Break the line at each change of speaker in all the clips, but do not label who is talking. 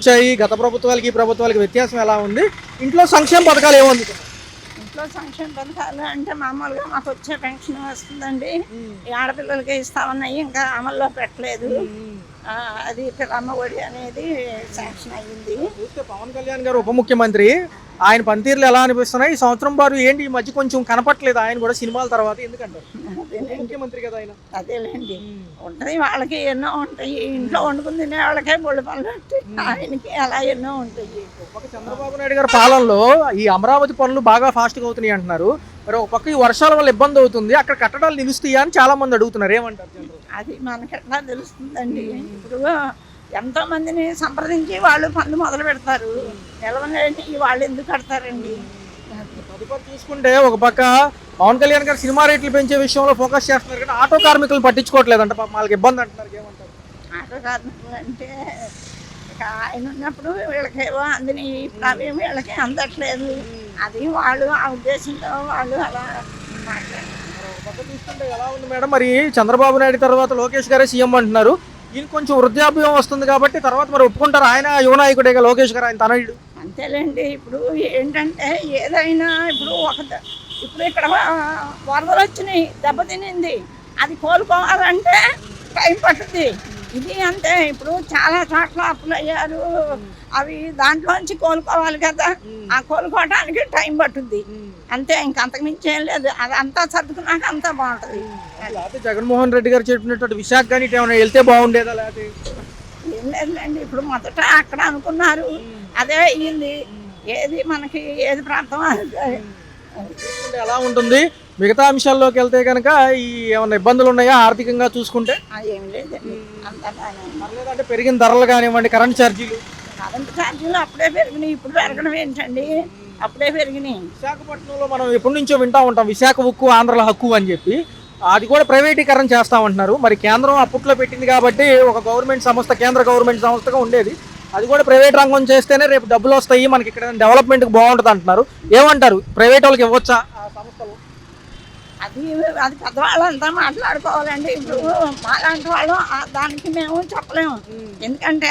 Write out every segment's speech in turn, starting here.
వచ్చాయి. గత ప్రభుత్వాలకి ఈ ప్రభుత్వాలకి వ్యత్యాసం ఎలా ఉంది? ఇంట్లో సంక్షేమ పథకాలు ఏముంది?
ఇంట్లో సంక్షేమ పథకాలు అంటే మామూలుగా మాకు వచ్చే పెన్షన్ వస్తుందండి. ఈ ఆడపిల్లలకి ఇస్తామన్నాయి, ఇంకా అమల్లో పెట్టలేదు. అది అమ్మ ఒడి అనేది శాంక్షన్ అయ్యింది.
చూస్తే పవన్ కళ్యాణ్ గారు ఉప ముఖ్యమంత్రి, ఆయన పనితీరులు ఎలా అనిపిస్తున్నాయి? ఈ సంవత్సరం వారు ఏంటి ఈ మధ్య కొంచెం కనపట్లేదు ఆయన కూడా సినిమాల తర్వాత, ఎందుకంటారు? ముఖ్యమంత్రి కదా ఆయన.
అదేలేండి, ఉంటుంది వాళ్ళకి ఎన్నో ఉంటాయి. ఇంట్లో వండుకుని తినే వాళ్ళకే బొళ్ళు పనులు ఉంటాయి, ఆయనకి అలా ఎన్నో ఉంటాయి.
ఒక చంద్రబాబు నాయుడు గారి పాలనలో ఈ అమరావతి పనులు బాగా ఫాస్ట్గా అవుతున్నాయి అంటున్నారు. మరి ఒక పక్క ఈ వర్షాల వల్ల ఇబ్బంది అవుతుంది, అక్కడ కట్టడాలు నిలుస్తాయా అని చాలా మంది అడుగుతున్నారు. ఏమంటారు?
అది మనకెట్లా తెలుస్తుందండి? ఇప్పుడు ఎంతో మందిని సంప్రదించి వాళ్ళు పనులు మొదలు పెడతారు, నిలవలేని వాళ్ళు ఎందుకు కడతారండి?
తదుపరి చూసుకుంటే ఒక పక్క పవన్ కళ్యాణ్ గారు సినిమా రేట్లు పెంచే విషయంలో ఫోకస్ చేస్తున్నారు, కానీ ఆటో కార్మికులను పట్టించుకోవట్లేదంట. వాళ్ళకి ఇబ్బంది అంటున్నారు. ఏమంటారు?
ఆటో కార్మికులు అంటే ఇక ఆయన ఉన్నప్పుడు వీళ్ళకేవో అందని, ఇప్పుడు అవి వీళ్ళకి అందట్లేదు. అది వాళ్ళు ఆ ఉద్దేశంతో వాళ్ళు అలా మాట్లాడారు.
చూసుకుంటే ఎలా ఉంది మేడం? మరి చంద్రబాబు నాయుడు తర్వాత లోకేష్ గారే సీఎం అంటున్నారు. ఈయన కొంచెం వృద్ధాప్యం వస్తుంది కాబట్టి తర్వాత మరి ఒప్పుకుంటారు. ఆయన యువ నాయకుడే లోకేష్ గారు, ఆయన తనయుడు.
అంతేలేండి. ఇప్పుడు ఏంటంటే ఏదైనా ఇప్పుడు ఇక్కడ వరదలు వచ్చినాయి, దెబ్బతినింది, అది కోలుకోవాలంటే టైం పట్టుద్ది. ఇది అంతే. ఇప్పుడు చాలా చోట్ల అప్పులు అయ్యారు, అవి దాంట్లోంచి కోలుకోవాలి కదా, ఆ కోలుకోవడానికి టైం పట్టుద్ది అంతే. ఇంకంతకు మించి ఏం లేదు. అది అంతా సర్దుకున్నాక అంతా బాగుంటుంది.
జగన్మోహన్ రెడ్డి గారు చెప్పినట్టు విశాఖ కానీ ఏమైనా వెళ్తే బాగుండేదా? లేకపోతే
ఏం లేదులేండి. ఇప్పుడు మొదట అక్కడ అనుకున్నారు, అదే అయ్యింది. ఏది మనకి ఏది ప్రాంతం
ఎలా ఉంటుంది? మిగతా అంశాల్లోకి వెళ్తే కనుక ఈ ఏమైనా ఇబ్బందులు ఉన్నాయా ఆర్థికంగా చూసుకుంటే?
ఏం లేదండి,
అంటే పెరిగిన ధరలు కానివ్వండి, కరెంట్ ఛార్జీలు
అప్పుడే పెరిగినాయి. ఇప్పుడు పెరగడం ఏంటండి, అప్పుడే పెరిగినాయి.
విశాఖపట్నంలో మనం ఎప్పటి నుంచో వింటా ఉంటాం విశాఖ ఉక్కు ఆంధ్రల హక్కు అని చెప్పి, అది కూడా ప్రైవేటీకరణ చేస్తామంటున్నారు. మరి కేంద్రం అప్పట్లో పెట్టింది కాబట్టి ఒక గవర్నమెంట్ సంస్థ, కేంద్ర గవర్నమెంట్ సంస్థగా ఉండేది, అది కూడా ప్రైవేట్ రంగం చేస్తేనే రేపు డబ్బులు వస్తాయి, మనకి ఇక్కడ డెవలప్మెంట్కి బాగుంటుంది అంటున్నారు. ఏమంటారు? ప్రైవేట్ వాళ్ళకి ఇవ్వచ్చా ఆ సంస్థలు?
అది పెద్దవాళ్ళంతా మాట్లాడుకోవాలండి. ఇప్పుడు మాలాంటి వాళ్ళు దానికి మేము చెప్పలేము, ఎందుకంటే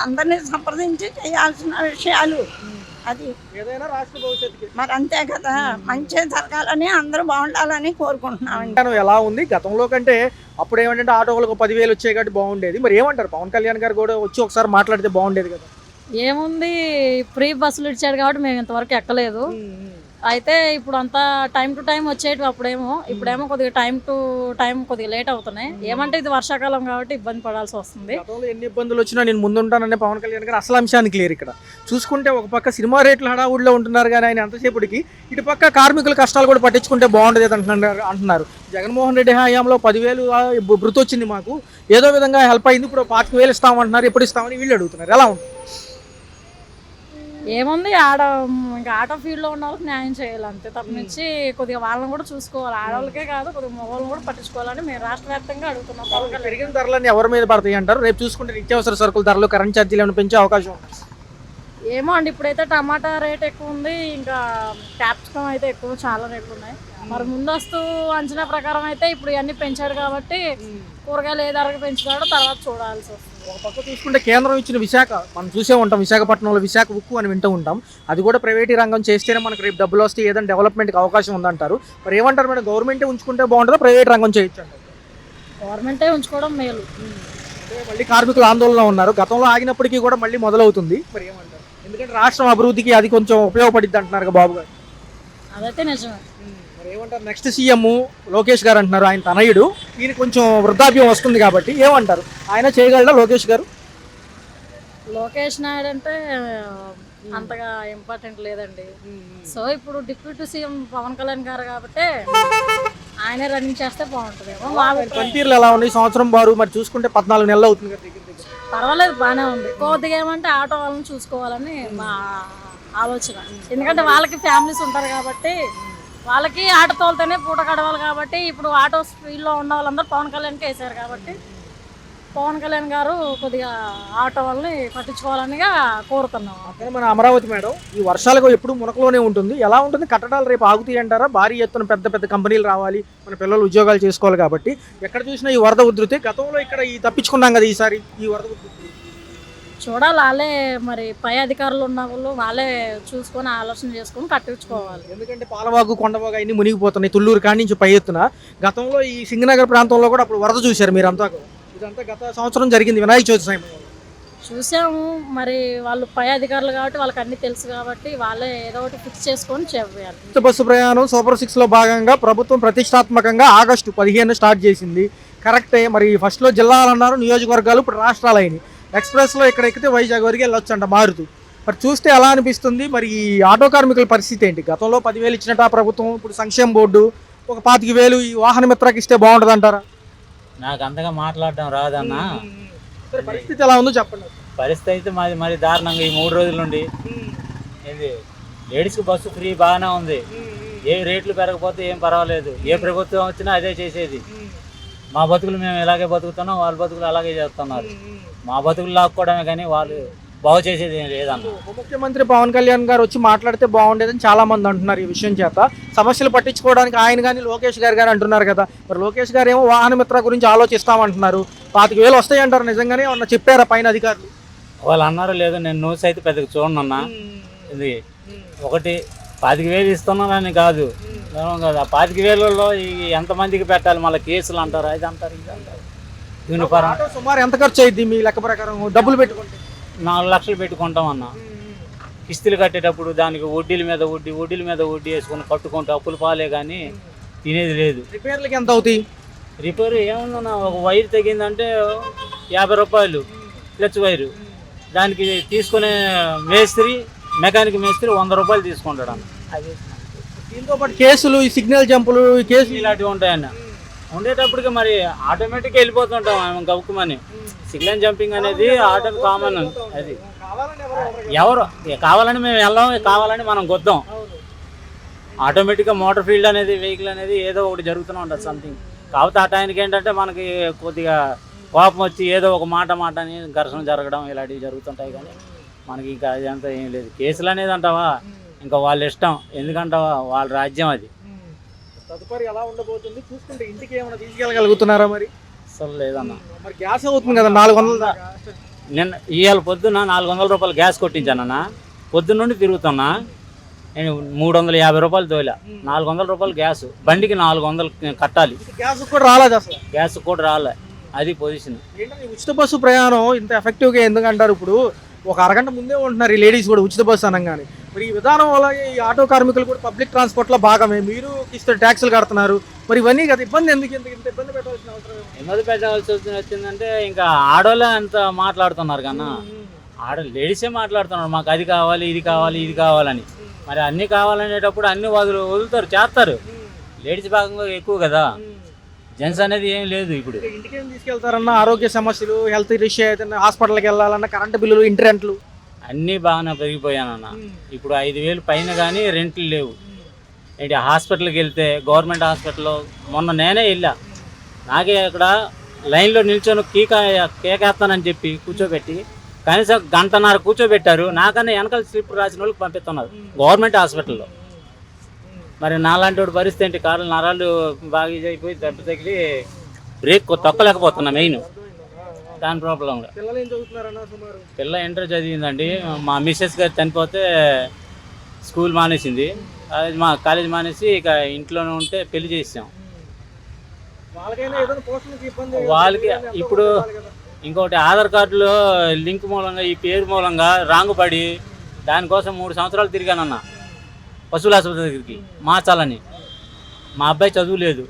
అందరినీ సంప్రదించి చేయాల్సిన విషయాలు. అది
ఏదైనా రాష్ట్ర భవిష్యత్తుకి
మరి అంతే కదా. మంచి జరగాలని అందరూ బాగుండాలని కోరుకుంటున్నామండి.
ఎలా ఉంది గతంలో కంటే? అప్పుడు ఏమంటే ఆటోలకు 10,000 వచ్చాయి కాబట్టి బాగుండేది. మరి ఏమంటారు? పవన్ కళ్యాణ్ గారు కూడా వచ్చి ఒకసారి మాట్లాడితే బాగుండేది కదా.
ఏముంది, ఫ్రీ బస్సులు ఇచ్చాడు కాబట్టి మేము ఇంతవరకు ఎక్కలేదు. అయితే ఇప్పుడు అంతా టైం టు టైం వచ్చేటి అప్పుడేమో, ఇప్పుడేమో కొద్దిగా టైం టు టైం కొద్దిగా లేట్ అవుతున్నాయి. ఏమంటే ఇది వర్షాకాలం కాబట్టి ఇబ్బంది పడాల్సి వస్తుంది.
ఎన్ని ఇబ్బందులు వచ్చినా నేను ముందుంటానని పవన్ కళ్యాణ్ గారు అసలు అంశాన్ని క్లియర్. ఇక్కడ చూసుకుంటే ఒక పక్క సినిమా రేట్లు హడావుడిలో ఉంటున్నారు, కానీ ఆయన అంతసేపటికి ఇటు పక్క కార్మికుల కష్టాలు కూడా పట్టించుకుంటే బాగుండేది అంటున్నారు. జగన్మోహన్ రెడ్డి హయాంలో 10,000 భృతి వచ్చింది, మాకు ఏదో విధంగా హెల్ప్ అయింది. ఇప్పుడు 25,000 ఇస్తామంటున్నారు, ఎప్పుడు ఇస్తామని వీళ్ళు అడుగుతున్నారు. ఎలా ఉంటుంది?
ఏముంది, ఇంకా ఆటో ఫీల్డ్లో ఉన్న వాళ్ళకి న్యాయం చేయాలి అంతే, తప్పనిచ్చి కొద్దిగా వాళ్ళని కూడా చూసుకోవాలి. ఆడవాళ్ళకే కాదు, కొద్దిగా మగవాళ్ళని కూడా పట్టించుకోవాలని మేము రాష్ట్ర వ్యాప్తంగా అడుగుతున్నాం.
పెరిగిన ధరలన్నీ ఎవరి మీద పడతాయి అంటారు? రేపు చూసుకుంటే నిత్యావసర సరుకుల ధరలు, కరెంట్ ఛార్జీలు ఏమైనా పెంచే అవకాశం ఉంది?
ఏమో అండి, ఇప్పుడైతే టమాటా రేట్ ఎక్కువ ఉంది, ఇంకా క్యాప్సికం అయితే ఎక్కువ, చాలా రేట్లు ఉన్నాయి. మరి ముందస్తు అంచనా ప్రకారం అయితే ఇప్పుడు ఇవన్నీ పెంచారు కాబట్టి కూరగాయలు ఏ ధరకు పెంచుతాడో తర్వాత చూడాల్సి వస్తుంది.
ఒక పక్క చూసుకుంటే కేంద్రం ఇచ్చిన విశాఖ మనం చూసే ఉంటాం, విశాఖపట్నంలో విశాఖ ఉక్కు అని వింటూ ఉంటాం. అది కూడా ప్రైవేటీ రంగం చేస్తేనే మనకు రేపు డబ్బులు వస్తే ఏదైనా డెవలప్మెంట్కి అవకాశం ఉందంటారు. మరి ఏమంటారు మేడం? గవర్నమెంటే ఉంచుకుంటే బాగుంటుందా, ప్రైవేట్ రంగం చేయొచ్చు అంటారు?
గవర్నమెంటే ఉంచుకోవడం మేలు.
మళ్ళీ కార్మికులు ఆందోళనలో ఉన్నారు, గతంలో ఆగినప్పటికీ కూడా మళ్ళీ మొదలవుతుంది. మరి ఏమంటారు? ఎందుకంటే రాష్ట్రం అభివృద్ధికి అది కొంచెం ఉపయోగపడిద్ది అంటున్నారు బాబు గారు.
అదైతే నిజమే.
మరి ఏమంటారు? నెక్స్ట్ సీఎం లోకేష్ గారు అంటున్నారు, ఆయన తనయుడు, ఈయన కొంచెం వృద్ధాప్యం వస్తుంది కాబట్టి ఏమంటారు? ఆయన చేయగలడా లోకేష్ గారు?
లోకేష్ నాయుడు అంటే అంతగా ఇంపార్టెంట్ లేదండి. సో ఇప్పుడు డిప్యూటీ సీఎం పవన్ కళ్యాణ్ గారు కాబట్టి ఆయనే రన్నింగ్ చేస్తే బాగుంటుంది.
పనితీరులు ఎలా ఉన్నాయి సంవత్సరం బారు? మరి చూసుకుంటే 14 నెలలు అవుతుంది కదా.
పర్వాలేదు, బాగానే ఉంది. కొద్దిగా ఏమంటే ఆటో వాళ్ళని చూసుకోవాలని మా ఆలోచన, ఎందుకంటే వాళ్ళకి ఫ్యామిలీస్ ఉంటారు కాబట్టి, వాళ్ళకి ఆటో తోలితేనే పూట గడవాలి కాబట్టి, ఇప్పుడు ఆటో ఫీల్డ్లో ఉన్న వాళ్ళందరూ పవన్ కళ్యాణ్కి వేసారు కాబట్టి పవన్ కళ్యాణ్ గారు కొద్దిగా ఆటో వాళ్ళని పట్టించుకోవాలనిగా కోరుతున్నాం.
అక్కడ మన అమరావతి మేడం ఈ వర్షాలకు ఎప్పుడు మునకలోనే ఉంటుంది. ఎలా ఉంటుంది? కట్టడాలు రేపు ఆగుతాయి అంటారా? భారీ ఎత్తున పెద్ద పెద్ద కంపెనీలు రావాలి, మన పిల్లలు ఉద్యోగాలు చేసుకోవాలి కాబట్టి ఎక్కడ చూసినా ఈ వరద ఉధృతి. గతంలో ఇక్కడ ఈ తప్పించుకున్నాం కదా, ఈసారి ఈ వరద ఉధృతి
చూడాలి, వాళ్ళే మరి పై అధికారులు ఉన్న వాళ్ళు వాళ్ళే చూసుకొని ఆలోచన చేసుకొని కట్టించుకోవాలి.
ఎందుకంటే పాలవాగు కొండవాగు అన్ని మునిగిపోతున్నాయి తుళ్ళూరు కాడి నుంచి పై ఎత్తున. గతంలో ఈ సింగనగర్ ప్రాంతంలో కూడా అప్పుడు వరద చూశారు మీరంతా కూడా. ఇదంతా గత సంవత్సరం జరిగింది వినాయక చవితి సమయంలో
చూసాము. మరి వాళ్ళు పై అధికారులు కాబట్టి వాళ్ళకి అన్ని తెలుసు కాబట్టి వాళ్ళే ఏదో ఒకటి ఫిక్స్ చేసుకొని చేయాలి.
ఉచిత బస్సు ప్రయాణం సూపర్ 6లో భాగంగా ప్రభుత్వం ప్రతిష్టాత్మకంగా ఆగస్టు 15 స్టార్ట్ చేసింది. కరెక్టే. మరి ఫస్ట్లో జిల్లాలు అన్నారు, నియోజకవర్గాలు, ఇప్పుడు రాష్ట్రాలు అయినాయి. ఎక్స్ప్రెస్లో ఇక్కడ ఎక్కితే వైజాగ్ వరకు వెళ్ళొచ్చు అంట మారుతూ. మరి చూస్తే ఎలా అనిపిస్తుంది? మరి ఈ ఆటో కార్మికుల పరిస్థితి ఏంటి? గతంలో 10,000 ఇచ్చినట్టు ఆ ప్రభుత్వం, ఇప్పుడు సంక్షేమ బోర్డు ఒక 25,000 ఈ వాహన మిత్రకి ఇస్తే బాగుంటుంది అంటారా?
నాకు అంతగా మాట్లాడడం రాదన్నా.
పరిస్థితి ఎలా ఉందో చెప్పండి.
పరిస్థితి అయితే మాది మరి దారుణంగా ఈ 3 రోజుల నుండి ఇది లేడీస్కి బస్సు ఫ్రీ బాగానే ఉంది. ఏ రేట్లు పెరగకపోతే ఏం పర్వాలేదు. ఏ ప్రభుత్వం వచ్చినా అదే చేసేది. మా బతుకులు మేము ఇలాగే బతుకుతున్నాం, వాళ్ళ బతుకులు అలాగే చేస్తున్నారు. మా బతుకులు లాక్కోవడమే కానీ వాళ్ళు బాగు చేసేది ఏం లేదన్న.
ఉప ముఖ్యమంత్రి పవన్ కళ్యాణ్ గారు వచ్చి మాట్లాడితే బాగుండేదని చాలా మంది అంటున్నారు. ఈ విషయం చేత సమస్యలు పట్టించుకోవడానికి ఆయన కానీ లోకేష్ గారు కానీ అంటున్నారు కదా. మరి లోకేష్ గారు ఏమో వాహన మిత్ర గురించి ఆలోచిస్తామంటున్నారు. 25,000 వస్తాయి అంటారు. నిజంగానే ఏమన్నా చెప్పారా పైన అధికారులు?
వాళ్ళు అన్నారు లేదు, నేను న్యూస్ అయితే పెద్దగా చూడనన్నా. ఇది ఒకటి 25,000 ఇస్తున్నానని కాదు కదా. 25,000లో ఎంతమందికి పెట్టాలి? మళ్ళీ కేసులు అంటారు, అది అంటారు, ఇది అంటారు. యూనిఫారం
సుమారు ఎంత ఖర్చు అయింది మీ లెక్క ప్రకారం డబ్బులు పెట్టుకుంటే?
4 లక్షలు పెట్టుకుంటాం అన్న. కిస్తులు కట్టేటప్పుడు దానికి వడ్డీల మీద వడ్డీ వేసుకొని కట్టుకుంటే అప్పులు పాలే కానీ తినేది లేదు.
రిపేర్లకి ఎంత అవుతాయి?
రిపేర్ ఏమన్నా ఒక వైర్ తగ్గిందంటే 50 రూపాయలు క్లచ్ వైరు. దానికి తీసుకునే మేస్త్రి, మెకానిక్ మేస్త్రి 100 రూపాయలు తీసుకుంటాడు అన్న. అది
దీంతో పాటు కేసులు, ఈ సిగ్నల్ జంపులు, ఈ కేసులు
ఇలాంటివి ఉంటాయన్న. ఉండేటప్పటికి మరి ఆటోమేటిక్గా వెళ్ళిపోతుంటాం మేము గౌకుమని. సిగ్నల్ జంపింగ్ అనేది ఆటో కామన్. అది ఎవరు కావాలని మేము వెళ్ళాం, కావాలని మనం కొద్దాం. ఆటోమేటిక్గా మోటార్ ఫీల్డ్ అనేది, వెహికల్ అనేది ఏదో ఒకటి జరుగుతూనే ఉంటుంది సంథింగ్. కాకపోతే ఆ టైంకి ఏంటంటే మనకి కొద్దిగా కోపం వచ్చి ఏదో ఒక మాట అని ఘర్షణ జరగడం ఇలాంటివి జరుగుతుంటాయి. కానీ మనకి ఇంకా అదంతా ఏం లేదు. కేసులు అనేది అంటావా ఇంకా వాళ్ళ ఇష్టం. ఎందుకంటావా వాళ్ళ రాజ్యం అది.
తదుపరి ఎలా ఉండబోతుంది చూసుకుంటే ఇంటికి ఏమైనా తీసుకెళ్ళగలుగుతున్నారా? మరి
అసలు లేదన్న.
మరి గ్యాస్ అవుతుంది కదా 400 దాకా.
నిన్న ఇవాళ పొద్దున్న 400 రూపాయలు గ్యాస్ కొట్టించానన్న. పొద్దున్న నుండి తిరుగుతున్నా. నేను 350 రూపాయలు తోలా. 400 రూపాయలు గ్యాస్. బండికి 400 కట్టాలి.
గ్యాస్ కూడా రాలేదు అసలు.
గ్యాస్ కూడా రాలే. అది పొజిషన్.
ఏంటంటే ఉచిత బస్సు ప్రయాణం ఇంత ఎఫెక్టివ్గా ఎందుకంటారు? ఇప్పుడు ఒక అరగంట ముందే ఉంటున్నారు ఈ లేడీస్ కూడా ఉచిత బస్సు అనగానే. మరి ఈ విధానం అలాగే ఈ ఆటో కార్మికులు కూడా పబ్లిక్ ట్రాన్స్పోర్ట్లో భాగమే. మీరు ఇస్తే ట్యాక్సులు కడుతున్నారు. మరి ఇవన్నీ కదా ఇబ్బంది. ఎందుకు ఇంత ఇబ్బంది పెట్టాల్సిన అవసరం?
ఇబ్బంది పెట్టాల్సి వచ్చిందంటే ఇంకా ఆడోళ్ళే అంత మాట్లాడుతున్నారు కన్నా. లేడీసే మాట్లాడుతున్నారు మాకు అది కావాలి, ఇది కావాలి, ఇది కావాలని. మరి అన్నీ కావాలనేటప్పుడు అన్ని వదులుతారు, చేస్తారు. లేడీస్ భాగంగా ఎక్కువ కదా. జెంట్స్ అనేది ఏం లేదు. ఇప్పుడు
ఇంటికి ఏం తీసుకెళ్తారన్న? ఆరోగ్య సమస్యలు, హెల్త్ ఇష్యూ అయితే హాస్పిటల్కి వెళ్ళాలన్న, కరెంటు బిల్లులు, ఇంటి రెంట్లు
అన్నీ బాగానే పెరిగిపోయానన్న. ఇప్పుడు 5,000 పైన కానీ రెంట్లు లేవు. ఏంటి హాస్పిటల్కి వెళ్తే గవర్నమెంట్ హాస్పిటల్లో మొన్న నేనే వెళ్ళా. నాకే ఇక్కడ లైన్లో నిల్చొని కేకేస్తానని చెప్పి కూర్చోబెట్టి కనీసం 1.5 గంట కూర్చోబెట్టారు. నాకన్నా వెనకాల స్లిప్ రాసిన వాళ్ళకి పంపిస్తున్నారు గవర్నమెంట్ హాస్పిటల్లో. మరి నాలాంటి వాడి పరిస్థితి ఏంటి? కాళ్ళు నరాలు బాగా అయిపోయి దెబ్బ తగిలి బ్రేక్ తొక్కలేకపోతున్నా. మెయిన్ దాని ప్రాబ్లంలో. పిల్ల ఇంటర్ చదివిందండి. మా మిస్సెస్ గారు చనిపోతే స్కూల్ మానేసింది. కాలేజ్ మానేసి ఇక ఇంట్లోనే ఉంటే పెళ్లి చేసాం. వాళ్ళకి ఇప్పుడు ఇంకోటి ఆధార్ కార్డులో లింక్ మూలంగా ఈ పేరు మూలంగా రాంగ్ పడి దానికోసం 3 సంవత్సరాలు తిరిగానన్న పశువుల ఆసుపత్రి దగ్గరికి మార్చాలని. మా అబ్బాయి చదువు లేదు,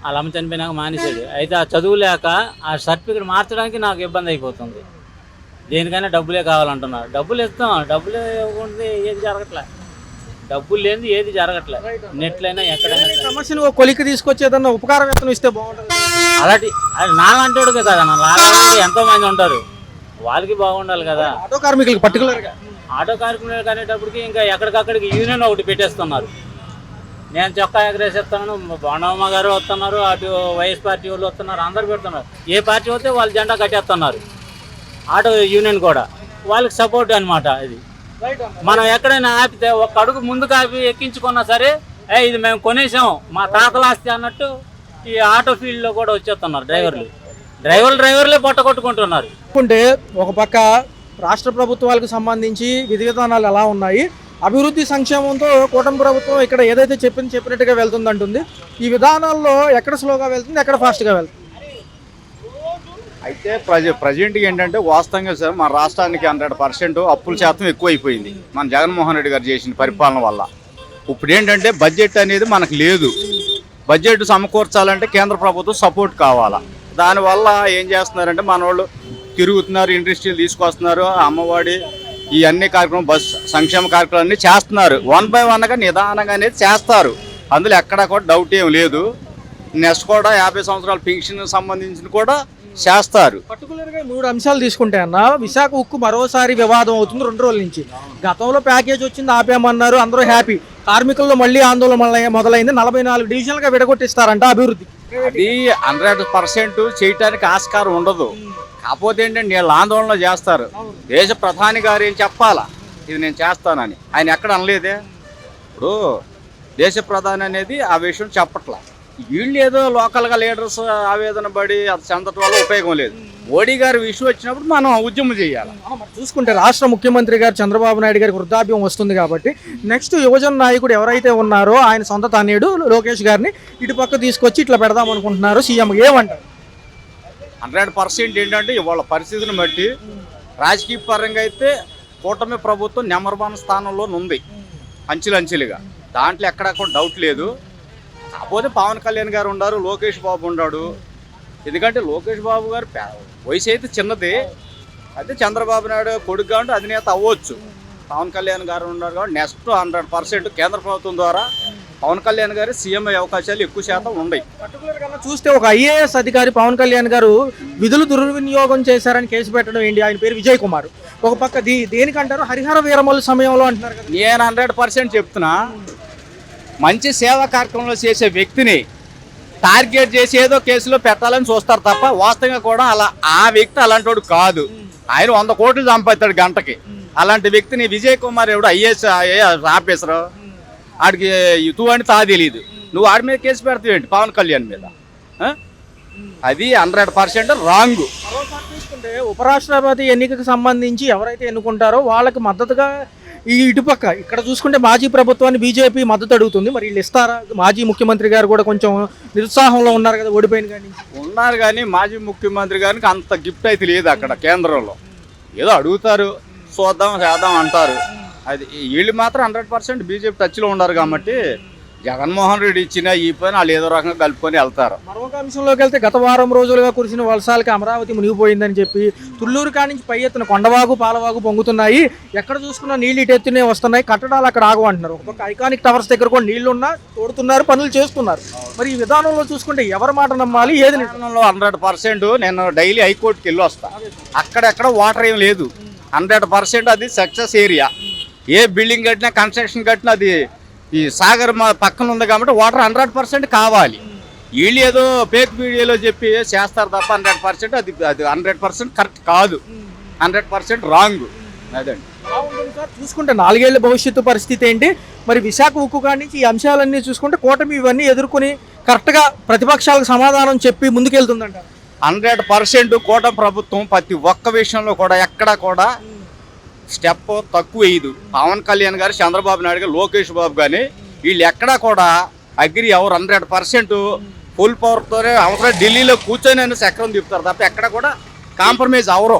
వాళ్ళ అమ్మ చనిపోయినాక మానేశాడు. అయితే ఆ చదువు లేక ఆ సర్టిఫికేట్ మార్చడానికి నాకు ఇబ్బంది అయిపోతుంది. దేనికైనా డబ్బులే కావాలంటున్నారు. డబ్బులు ఇస్తాం, డబ్బులు ఇవ్వకుండా ఏది జరగట్లే. డబ్బులు లేనిది ఏది జరగట్లే. నెట్లైనా ఎక్కడైనా
సమస్యను కొలికి తీసుకొచ్చేదన్న ఉపకారం ఎత్తనం ఇస్తే బాగుంటుంది.
అలాంటి అది నాలాంటి కదా. నాలాంటి ఎంతో మంది ఉంటారు, వాళ్ళకి బాగుండాలి కదా.
ఆటో కార్మికులకు పర్టికులర్గా
ఆటో కార్మికులు అనేటప్పటికి ఇంకా ఎక్కడికక్కడికి యూనియన్ ఒకటి పెట్టేస్తున్నారు. నేను చొక్కా ఎగరేసేస్తాను, బాణమ్మ గారు వస్తున్నారు, అటు వైఎస్ పార్టీ వాళ్ళు వస్తున్నారు, అందరు పెడుతున్నారు. ఏ పార్టీ వస్తే వాళ్ళు జెండా కట్టేస్తున్నారు. ఆటో యూనియన్ కూడా వాళ్ళకి సపోర్ట్ అనమాట. ఇది మనం ఎక్కడైనా ఆపితే ఒక అడుగు ముందుకు ఆపి ఎక్కించుకున్నా సరే ఇది మేము కొనేసాం మా తాతలాస్తి అన్నట్టు ఈ ఆటో ఫీల్డ్లో కూడా వచ్చేస్తున్నారు డ్రైవర్లే పొట్ట కొట్టుకుంటున్నారు.
అంటే ఒక పక్క రాష్ట్ర ప్రభుత్వాలకు సంబంధించి విధి విధానాలు ఎలా ఉన్నాయి, అభివృద్ధి సంక్షేమంతో కూటమి ప్రభుత్వం ఇక్కడ ఏదైతే చెప్పినట్టుగా వెళ్తుందంటుంది, ఈ విధానాల్లో ఎక్కడ స్లోగా వెళ్తుంది, ఎక్కడ ఫాస్ట్గా వెళ్తుంది?
అయితే ప్రజెంట్గా ఏంటంటే వాస్తవంగా సార్ మన రాష్ట్రానికి 100% అప్పుల శాతం ఎక్కువైపోయింది మన జగన్మోహన్ రెడ్డి గారు చేసిన పరిపాలన వల్ల. ఇప్పుడు ఏంటంటే బడ్జెట్ అనేది మనకు లేదు. బడ్జెట్ సమకూర్చాలంటే కేంద్ర ప్రభుత్వం సపోర్ట్ కావాలా. దానివల్ల ఏం చేస్తున్నారంటే మన వాళ్ళు తిరుగుతున్నారు, ఇండస్ట్రీలు తీసుకొస్తున్నారు, అమ్మఒడి ఈ అన్ని కార్యక్రమం బస్ సంక్షేమ కార్యక్రమాలు అన్నీ చేస్తున్నారు. 1 by 1గా నిదానంగా అనేది చేస్తారు. అందులో ఎక్కడా కూడా డౌట్ ఏం లేదు. నెక్స్ట్ కూడా 50 సంవత్సరాల పెన్షన్ సంబంధించిన కూడా చేస్తారు.
పర్టికులర్గా 3 అంశాలు తీసుకుంటే అన్న, విశాఖ ఉక్కు మరోసారి వివాదం అవుతుంది 2 రోజుల నుంచి. గతంలో ప్యాకేజ్ వచ్చింది, ఆపేమన్నారు, అందరూ హ్యాపీ. కార్మికుల్లో మళ్ళీ ఆందోళన మొదలైంది. 44 డివిజన్లుగా విడగొట్టిస్తారంట అభివృద్ధి.
అది 100% చేయటానికి ఆస్కారం ఉండదు. కాకపోతే ఏంటంటే వీళ్ళు ఆందోళన చేస్తారు. దేశ ప్రధాని గారు ఏం చెప్పాలా, ఇది నేను చేస్తానని. ఆయన ఎక్కడ అనలేదే. ఇప్పుడు దేశ ప్రధాని అనేది ఆ విషయం చెప్పట్లా. వీళ్ళు ఏదో లోకల్గా లీడర్స్ ఆవేదన పడి అది చెందటం వల్ల ఉపయోగం లేదు. మోడీ గారి విషయం వచ్చినప్పుడు మనం ఉద్యమం చేయాలి.
చూసుకుంటే రాష్ట్ర ముఖ్యమంత్రి గారు చంద్రబాబు నాయుడు గారికి వృద్ధాప్యం వస్తుంది కాబట్టి నెక్స్ట్ యువజన నాయకుడు ఎవరైతే ఉన్నారో ఆయన సొంత తనయుడు లోకేష్ గారిని ఇటుపక్క తీసుకొచ్చి ఇట్లా పెడదాం అనుకుంటున్నారు సీఎం. ఏమంటారు?
100% ఏంటంటే ఇవాళ పరిస్థితిని బట్టి రాజకీయ పరంగా అయితే కూటమి ప్రభుత్వం నెంబర్ 1 స్థానంలో ఉంది అంచెలంచెలుగా. దాంట్లో ఎక్కడా కూడా డౌట్ లేదు. కాకపోతే పవన్ కళ్యాణ్ గారు ఉన్నారు, లోకేష్ బాబు ఉన్నాడు. ఎందుకంటే లోకేష్ బాబు గారు వయసు అయితే చిన్నది, అయితే చంద్రబాబు నాయుడు కొడుకు కాబట్టి అధినేత అవ్వచ్చు. పవన్ కళ్యాణ్ గారు ఉన్నారు కాబట్టి నెక్స్ట్ 100% కేంద్ర ప్రభుత్వం ద్వారా పవన్ కళ్యాణ్ గారు సీఎం అయ్యే అవకాశాలు ఎక్కువ శాతం ఉన్నాయి.
పర్టికులర్గా చూస్తే ఒక IAS అధికారి పవన్ కళ్యాణ్ గారు విధులు దుర్వినియోగం చేశారని కేసు పెట్టడం ఏంటి? ఆయన పేరు విజయ్ కుమార్. ఒక పక్క దేనికంటారు? హరిహర వీరమల్లు సమయంలో అంటున్నారు కదా.
నేను 100% చెప్తున్నా, మంచి సేవా కార్యక్రమంలో చేసే వ్యక్తిని టార్గెట్ చేసి ఏదో కేసులో పెట్టాలని చూస్తారు తప్ప వాస్తవంగా కూడా అలా ఆ వ్యక్తి అలాంటి వాడు కాదు. ఆయన 100 కోట్లు సంపాదిస్తాడు గంటకి. అలాంటి వ్యక్తిని విజయ్ కుమార్ ఎవడు IAS ఆఫీసరు, ఆడికి ఇటు అని తెలియదు. నువ్వు ఆడి మీద కేసు పెడతావు ఏంటి పవన్ కళ్యాణ్ మీద? అది 100% రాంగ్.
చూసుకుంటే ఉపరాష్ట్రపతి ఎన్నికకు సంబంధించి ఎవరైతే ఎన్నుకుంటారో వాళ్ళకి మద్దతుగా ఈ ఇటుపక్క ఇక్కడ చూసుకుంటే మాజీ ప్రభుత్వాన్ని బీజేపీ మద్దతు అడుగుతుంది. మరి వీళ్ళు ఇస్తారా? మాజీ ముఖ్యమంత్రి గారు కూడా కొంచెం నిరుత్సాహంలో ఉన్నారు కదా, ఓడిపోయిన కానీ.
ఉన్నారు కానీ మాజీ ముఖ్యమంత్రి గారికి అంత గిఫ్ట్ అయితే లేదు అక్కడ కేంద్రంలో. ఏదో అడుగుతారు, చూద్దాం చేద్దాం అంటారు. అది వీళ్ళు మాత్రం 100% బీజేపీ టచ్లో ఉన్నారు కాబట్టి జగన్మోహన్ రెడ్డి ఇచ్చిన ఈ పని వాళ్ళు ఏదో రకంగా కలుపుకొని వెళ్తారు.
మరొక అంశంలోకి వెళ్తే గత వారం రోజులుగా కురిసిన వర్షాలకి అమరావతి మునిగిపోయిందని చెప్పి తుళ్ళూరు కానించి పై ఎత్తున కొండవాగు పాలవాగు పొంగుతున్నాయి. ఎక్కడ చూసుకున్నా నీళ్ళు ఇటెత్తునే వస్తున్నాయి, కట్టడాలు అక్కడ ఆగు అంటున్నారు. ఒక ఐకానిక్ టవర్స్ దగ్గర కూడా నీళ్లున్నా తోడుతున్నారు, పనులు చేస్తున్నారు. మరి ఈ విధానంలో చూసుకుంటే ఎవరి మాట నమ్మాలి? ఏది
విధానంలో 100% నేను డైలీ హైకోర్టుకి వెళ్ళి వస్తాను. అక్కడెక్కడ వాటర్ ఏం లేదు. 100% అది సక్సెస్ ఏరియా. ఏ బిల్డింగ్ కట్టినా కన్స్ట్రక్షన్ కట్టినా అది ఈ సాగర్ మా పక్కన ఉంది కాబట్టి వాటర్ 100% కావాలి. వీళ్ళు ఏదో ఫేక్ వీడియోలో చెప్పి చేస్తారు తప్ప 100% అది 100% కరెక్ట్ కాదు. 100% రాంగ్. అదండి.
చూసుకుంటే 4 ఏళ్ల భవిష్యత్తు పరిస్థితి ఏంటి? మరి విశాఖ ఉక్కు కాడి నుంచి ఈ అంశాలన్నీ చూసుకుంటే కూటమి ఇవన్నీ ఎదుర్కొని కరెక్ట్గా ప్రతిపక్షాలకు సమాధానం చెప్పి ముందుకెళ్తుందంట.
100% కూటమి ప్రభుత్వం ప్రతి ఒక్క విషయంలో కూడా ఎక్కడా కూడా స్టెప్ తక్కువ వేయదు. పవన్ కళ్యాణ్ గారు, చంద్రబాబు నాయుడు గారు, లోకేష్ బాబు కానీ వీళ్ళు ఎక్కడా కూడా అగ్రి ఎవరు 100% ఫుల్ పవర్తోనే అవసరం ఢిల్లీలో కూర్చొని చక్రం తిప్పుతారు తప్ప ఎక్కడ కూడా కాంప్రమైజ్ అవరు.